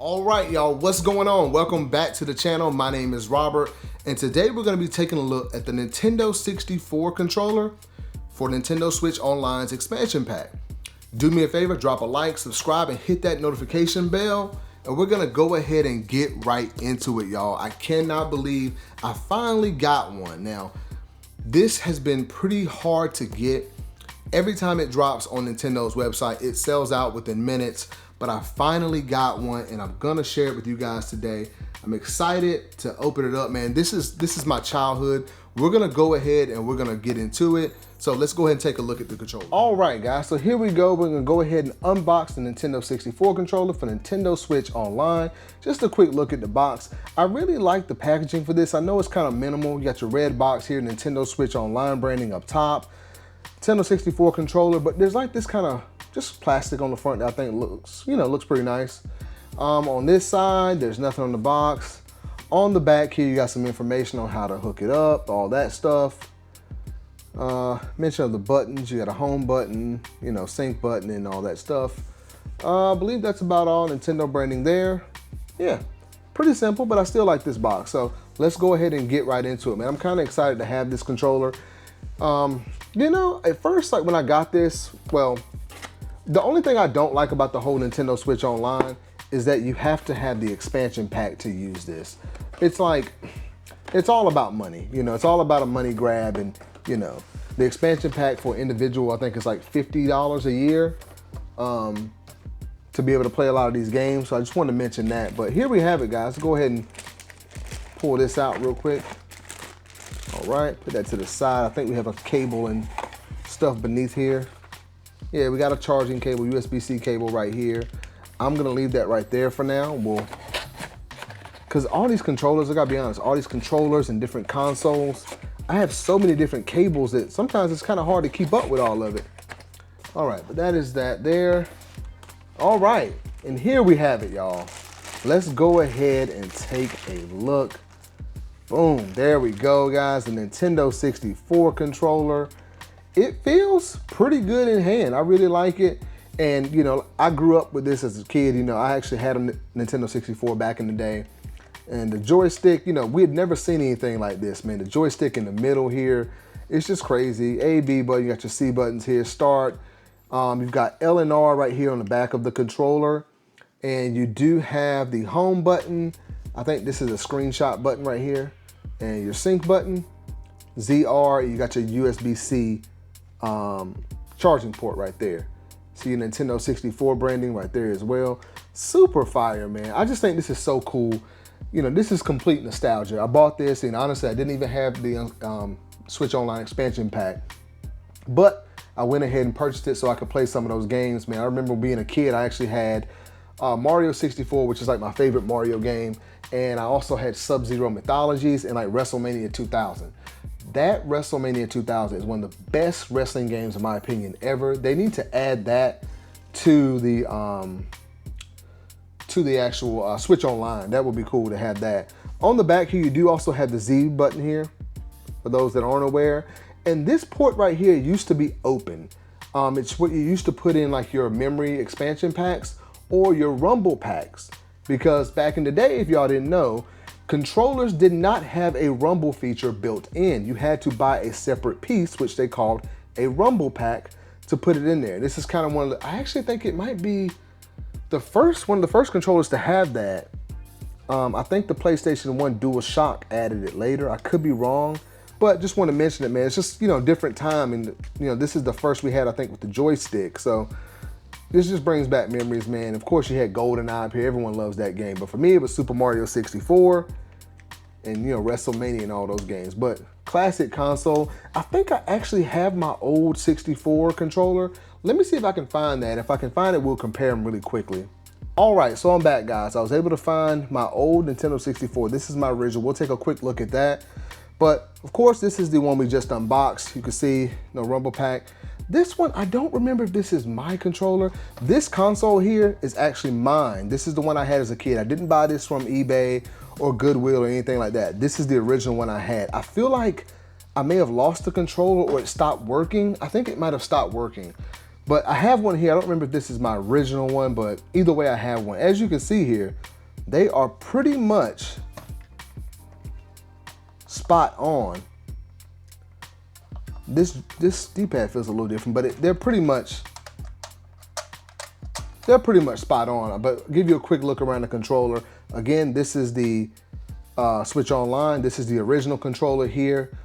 All right, y'all, what's going on? Welcome back to the channel. My name is Robert, and today we're gonna be taking a look at the Nintendo 64 controller for Nintendo Switch Online's expansion pack. Do me a favor, drop a like, subscribe, and hit that notification bell, and we're gonna go ahead and get right into it, y'all. I cannot believe I finally got one. Now, this has been pretty hard to get. Every time it drops on Nintendo's website, it sells out within minutes, but I finally got one and I'm gonna share it with you guys today. I'm excited to open it up, man. This is my childhood. We're gonna go ahead and we're gonna get into it. So let's go ahead and take a look at the controller. All right, guys, so here we go. We're gonna go ahead and unbox the Nintendo 64 controller for Nintendo Switch Online. Just a quick look at the box. I really like the packaging for this. I know it's kind of minimal. You got your red box here, Nintendo Switch Online branding up top. Nintendo 64 controller, but there's like this kind of just plastic on the front that I think looks, looks pretty nice. On this side, there's nothing on the box. On the back here, you got some information on how to hook it up, all that stuff. Mention of the buttons, you got a home button, sync button and all that stuff. I believe that's about all. Nintendo branding there. Yeah, pretty simple, but I still like this box. So let's go ahead and get right into it, man. I'm kind of excited to have this controller. At first, like when I got this, well, the only thing I don't like about the whole Nintendo Switch Online is that you have to have the expansion pack to use this. It's like, it's all about money, it's all about a money grab, and the expansion pack for individual, I think it's like $50 a year to be able to play a lot of these games. So I just wanted to mention that, but here we have it, guys. Go ahead and pull this out real quick. All right, put that to the side. I think we have a cable and stuff beneath here. Yeah, we got a charging cable, USB-C cable right here. I'm gonna leave that right there for now. Because all these controllers, I gotta be honest, all these controllers and different consoles, I have so many different cables that sometimes it's kind of hard to keep up with all of it. All right, but that is that there. All right, and here we have it, y'all. Let's go ahead and take a look. Boom, there we go, guys, the Nintendo 64 controller. It feels pretty good in hand. I really like it. And, I grew up with this as a kid. I actually had a Nintendo 64 back in the day. And the joystick, we had never seen anything like this, man. The joystick in the middle here, it's just crazy. A, B button, you got your C buttons here, start. You've got L and R right here on the back of the controller. And you do have the home button. I think this is a screenshot button right here. And your sync button, ZR, you got your USB-C charging port right there. See your Nintendo 64 branding right there as well. Super fire, man. I just think this is so cool. This is complete nostalgia. I bought this, and honestly, I didn't even have the Switch Online expansion pack, but I went ahead and purchased it so I could play some of those games, man. I remember being a kid, I actually had Mario 64, which is like my favorite Mario game, and I also had Sub-Zero Mythologies and like WrestleMania 2000. That WrestleMania 2000 is one of the best wrestling games, in my opinion, ever. They need to add that to the actual Switch Online. That would be cool to have that. On the back here, you do also have the Z button here, for those that aren't aware. And this port right here used to be open. It's what you used to put in like your memory expansion packs or your Rumble packs. Because back in the day, if y'all didn't know, controllers did not have a Rumble feature built in. You had to buy a separate piece, which they called a Rumble pack, to put it in there. This is kind of one of the, I actually think it might be one of the first controllers to have that. I think the PlayStation 1 DualShock added it later. I could be wrong, but just want to mention it, man. It's just, different time. And, this is the first we had, I think, with the joystick. So this just brings back memories, man. Of course, you had GoldenEye up here. Everyone loves that game. But for me, it was Super Mario 64 and, WrestleMania and all those games. But classic console. I think I actually have my old 64 controller. Let me see if I can find that. If I can find it, we'll compare them really quickly. All right, so I'm back, guys. I was able to find my old Nintendo 64. This is my original. We'll take a quick look at that. But, of course, this is the one we just unboxed. You can see the Rumble pack. This one, I don't remember if this is my controller. This console here is actually mine. This is the one I had as a kid. I didn't buy this from eBay or Goodwill or anything like that. This is the original one I had. I feel like I may have lost the controller or it stopped working. I think it might have stopped working. But I have one here. I don't remember if this is my original one, but either way I have one. As you can see here, they are pretty much spot on. This D-pad feels a little different, but they're pretty much spot on. But give you a quick look around the controller. Again, this is the Switch Online. This is the original controller here.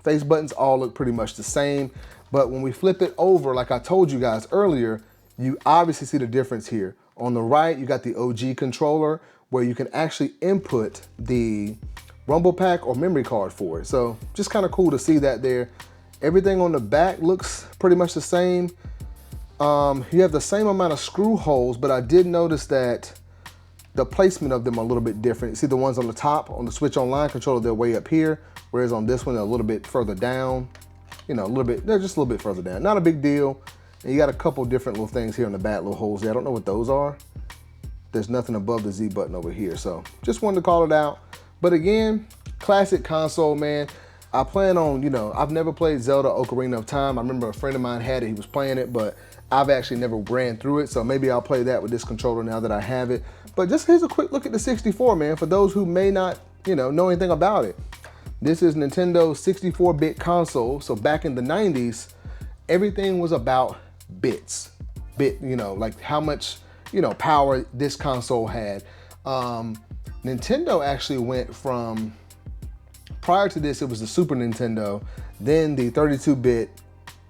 Face buttons all look pretty much the same. But when we flip it over, like I told you guys earlier, you obviously see the difference here. On the right, you got the OG controller where you can actually input the rumble pack or memory card for it. So just kind of cool to see that there. Everything on the back looks pretty much the same. You have the same amount of screw holes, but I did notice that the placement of them are a little bit different. You see the ones on the top on the Switch Online controller, they're way up here, whereas on this one, they're a little bit further down. You know, they're just a little bit further down. Not a big deal. And you got a couple different little things here in the back, little holes there. I don't know what those are. There's nothing above the Z button over here. So just wanted to call it out. But again, classic console, man. I plan on, you know, I've never played Zelda Ocarina of Time. I remember a friend of mine had it, he was playing it, but I've actually never ran through it. So maybe I'll play that with this controller now that I have it. But just here's a quick look at the 64, man, for those who may not, you know anything about it. This is Nintendo's 64-bit console. So back in the 90s, everything was about bits. You know, like how much, you know, power this console had. Nintendo actually went from, prior to this, it was the Super Nintendo, then the 64-bit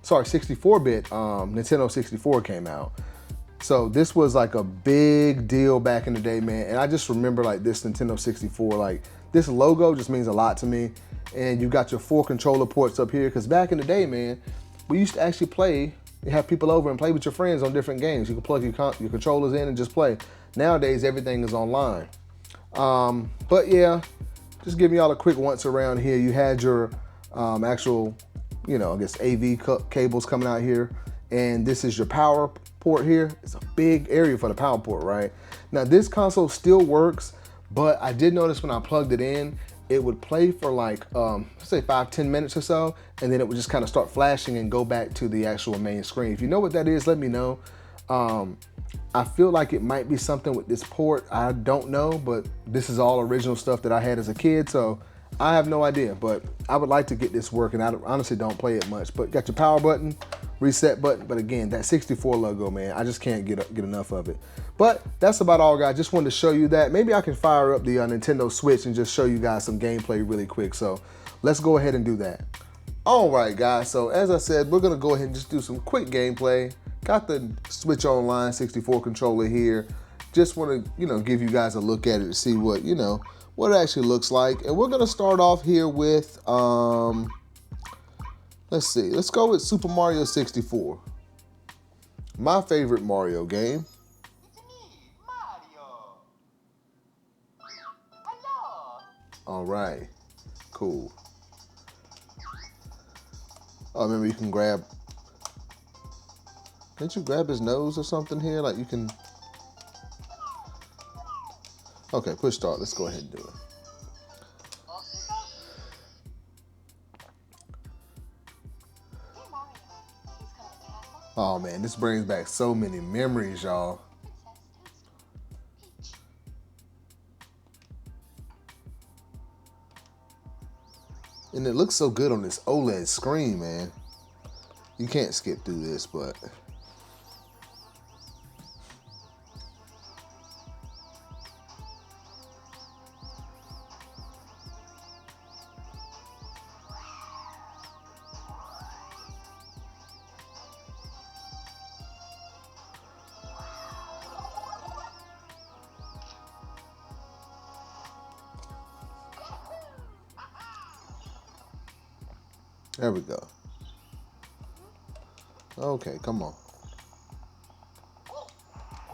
Nintendo 64 came out. So this was like a big deal back in the day, man. And I just remember like this Nintendo 64, like this logo just means a lot to me. And you got your 4 controller ports up here, because back in the day, man, we used to actually play, you have people over and play with your friends on different games. You can plug your controllers in and just play. Nowadays, everything is online. But yeah, just giving y'all a quick once around here. You had your actual, you know, I guess AV cables coming out here. And this is your power port here. It's a big area for the power port, right? Now this console still works, but I did notice when I plugged it in, it would play for like, say 5-10 minutes or so, and then it would just kind of start flashing and go back to the actual main screen. If you know what that is, let me know. I feel like it might be something with this port. I don't know, but this is all original stuff that I had as a kid, so I have no idea, but I would like to get this working. I honestly don't play it much, but got your power button, reset button, but again, that 64 logo, man, I just can't get enough of it. But that's about all, guys. Just wanted to show you that. Maybe I can fire up the Nintendo Switch and just show you guys some gameplay really quick. So let's go ahead and do that. All right, guys. So as I said, we're gonna go ahead and just do some quick gameplay. Got the Switch Online 64 controller here. Just want to, you know, give you guys a look at it to see what, you know, what it actually looks like. And we're gonna start off here with, let's see, let's go with Super Mario 64. My favorite Mario game. All right, cool. Oh, remember you can grab, can't you grab his nose or something here? Like you can, okay, push start. Let's go ahead and do it. Oh man, this brings back so many memories, y'all. And it looks so good on this OLED screen, man. You can't skip through this, but there we go. Okay, come on.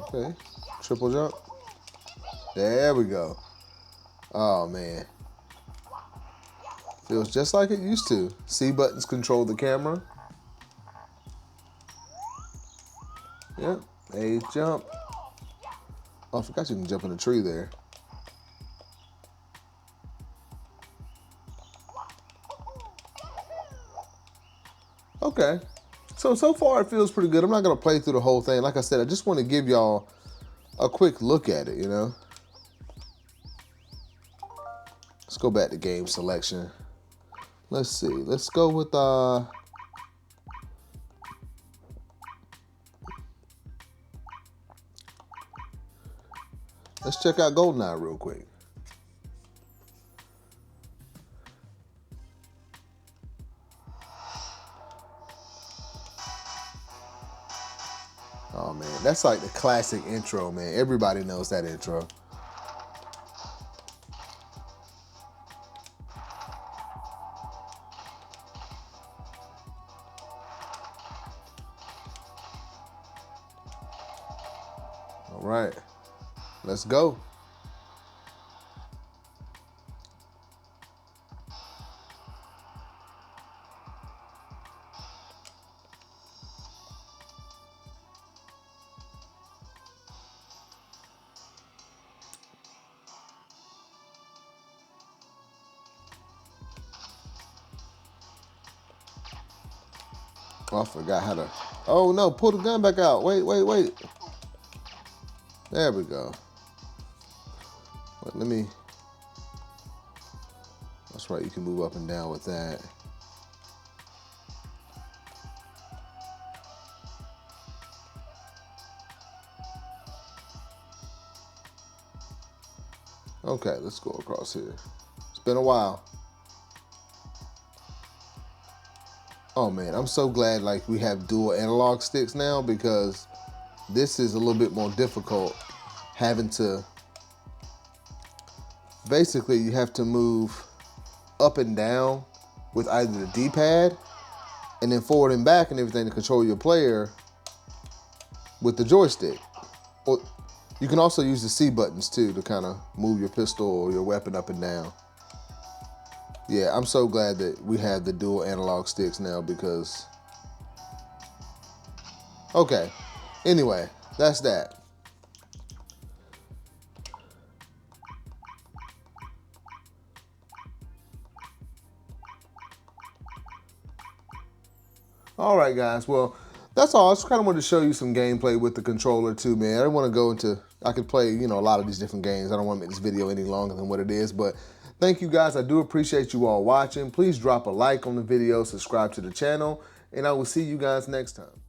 Okay, triple jump. There we go. Oh man. Feels just like it used to. C buttons control the camera. Yep, A jump. Oh, I forgot you can jump in a tree there. Okay, So far it feels pretty good. I'm not gonna play through the whole thing. Like I said, I just want to give y'all a quick look at it, you know? Let's go back to game selection. Let's see, let's go with, let's check out GoldenEye real quick. Oh man, that's like the classic intro, man. Everybody knows that intro. All right, let's go. Oh, I forgot how to, oh no, pull the gun back out. Wait. There we go. Let me, that's right, you can move up and down with that. Okay, let's go across here. It's been a while. Oh man, I'm so glad like we have dual analog sticks now, because this is a little bit more difficult having to, basically you have to move up and down with either the D-pad and then forward and back and everything to control your player with the joystick. Or you can also use the C buttons too to kind of move your pistol or your weapon up and down. Yeah, I'm so glad that we have the dual analog sticks now, because, okay, anyway, that's that. All right, guys, well, that's all. I just kind of wanted to show you some gameplay with the controller too, man. I didn't want to go into, I could play, you know, a lot of these different games. I don't want to make this video any longer than what it is, but thank you guys. I do appreciate you all watching. Please drop a like on the video, subscribe to the channel, and I will see you guys next time.